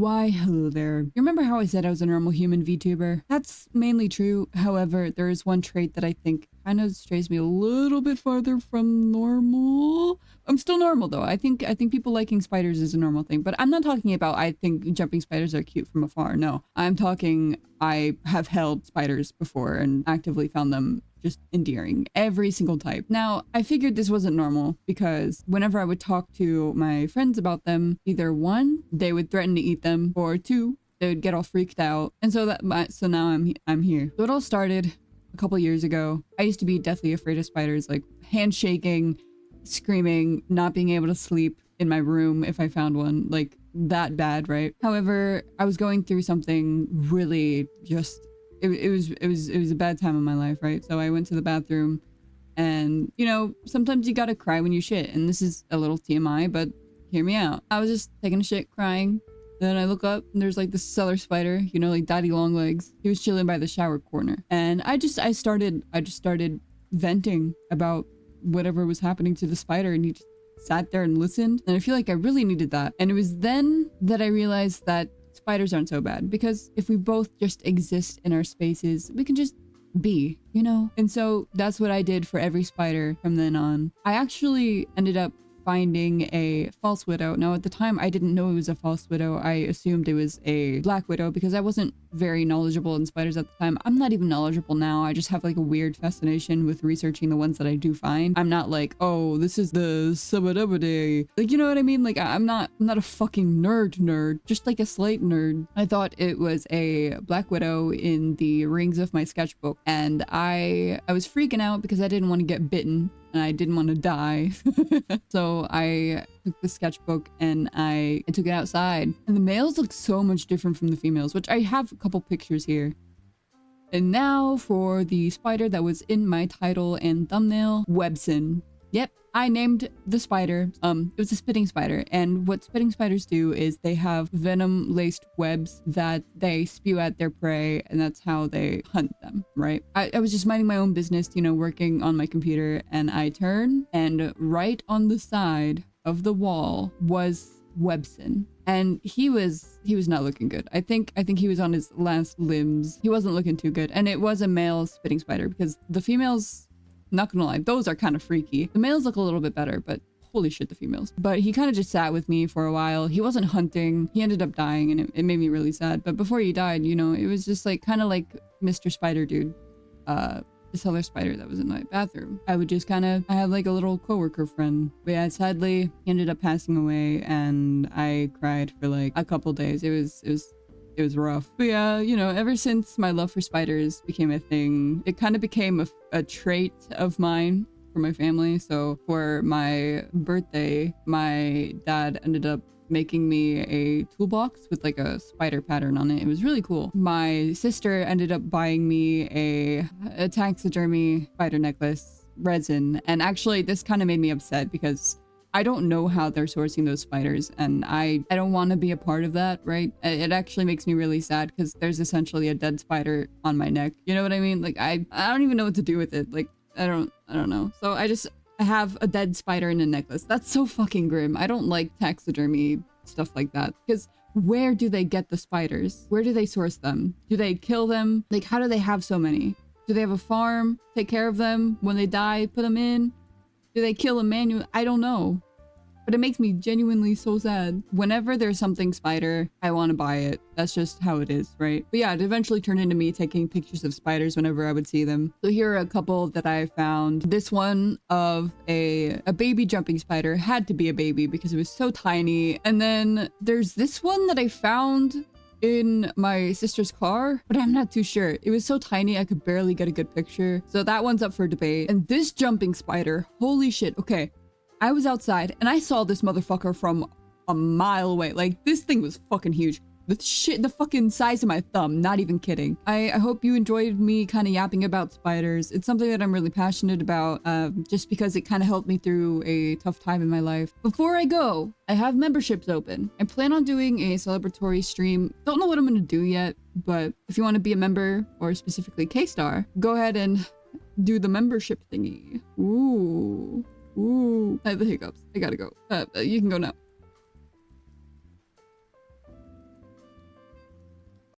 Why, hello there. You remember how I said I was a normal human VTuber? That's mainly true. However, there is one trait that I think kind of strays me a little bit farther from normal. I'm still normal though. I think people liking spiders is a normal thing, but I'm not talking about I think jumping spiders are cute from afar. No, I'm talking I have held spiders before and actively found them just endearing, every single type. Now, I figured this wasn't normal because whenever I would talk to my friends about them, either one, they would threaten to eat them, or two, they would get all freaked out. And so so now I'm here. So it all started a couple years ago. I used to be deathly afraid of spiders, like handshaking, screaming, not being able to sleep in my room if I found one, like that bad, right? However, I was going through something really just it was a bad time in my life, right? So I went to the bathroom and, you know, sometimes you gotta cry when you shit. And this is a little TMI, but hear me out. I was just taking a shit, crying. Then I look up and there's like this cellar spider, you know, like daddy long legs. He was chilling by the shower corner. And I just started venting about whatever was happening to the spider, and he just sat there and listened. And I feel like I really needed that. And it was then that I realized that spiders aren't so bad, because if we both just exist in our spaces, we can just be, you know? And so that's what I did for every spider from then on. I actually ended up finding a false widow. Now at the time I didn't know it was a false widow. I assumed it was a black widow because I wasn't very knowledgeable in spiders at the time. I'm not even knowledgeable now. I just have like a weird fascination with researching the ones that I do find. I'm not like, oh, this is the subadabade. Like, you know what I mean? Like I'm not a fucking nerd, just like a slight nerd. I thought it was a black widow in the rings of my sketchbook, and I was freaking out because I didn't want to get bitten and I didn't want to die. So I took the sketchbook and I took it outside, and the males look so much different from the females, which I have a couple pictures here. And now for the spider that was in my title and thumbnail, Webson. Yep, I named the spider. It was a spitting spider, and what spitting spiders do is they have venom-laced webs that they spew at their prey, and that's how they hunt them, right? I was just minding my own business, you know, working on my computer, and I turn, and right on the side of the wall was Webson, and he was not looking good. I think he was on his last limbs. He wasn't looking too good, and it was a male spitting spider, because the females, not gonna lie, those are kind of freaky. The males look a little bit better, but holy shit, the females. But he kind of just sat with me for a while. He wasn't hunting. He ended up dying, and it made me really sad. But before he died, you know, it was just like kind of like Mr. Spider Dude, the cellar spider that was in my bathroom. I would just I had like a little coworker friend. But yeah, sadly, he ended up passing away, and I cried for like a couple days. It was rough. But yeah, you know, ever since my love for spiders became a thing, it kind of became a trait of mine for my family. So for my birthday, my dad ended up making me a toolbox with like a spider pattern on it. It was really cool. My sister ended up buying me a taxidermy spider necklace, resin. And actually this kind of made me upset because I don't know how they're sourcing those spiders, and I don't want to be a part of that, right? It actually makes me really sad because there's essentially a dead spider on my neck. You know what I mean? Like I don't even know what to do with it. Like I don't know. So I have a dead spider in a necklace. That's so fucking grim. I don't like taxidermy stuff like that, because where do they get the spiders? Where do they source them? Do they kill them? Like how do they have so many? Do they have a farm? Take care of them? When they die, put them in? Do they kill a manual? I don't know. But it makes me genuinely so sad. Whenever there's something spider, I want to buy it. That's just how it is, right? But yeah, it eventually turned into me taking pictures of spiders whenever I would see them. So here are a couple that I found. This one of a baby jumping spider. Had to be a baby because it was so tiny. And then there's this one that I found in my sister's car, but I'm not too sure. It was so tiny I could barely get a good picture. So that one's up for debate. And this jumping spider, holy shit. Okay, I was outside and I saw this motherfucker from a mile away. Like this thing was fucking huge. The fucking size of my thumb, not even kidding. I hope you enjoyed me kind of yapping about spiders. It's something that I'm really passionate about, just because it kind of helped me through a tough time in my life. Before I go, I have memberships open. I plan on doing a celebratory stream. Don't know what I'm gonna do yet, but if you want to be a member, or specifically K-Star, go ahead and do the membership thingy. Ooh, I have the hiccups. I gotta go. You can go now.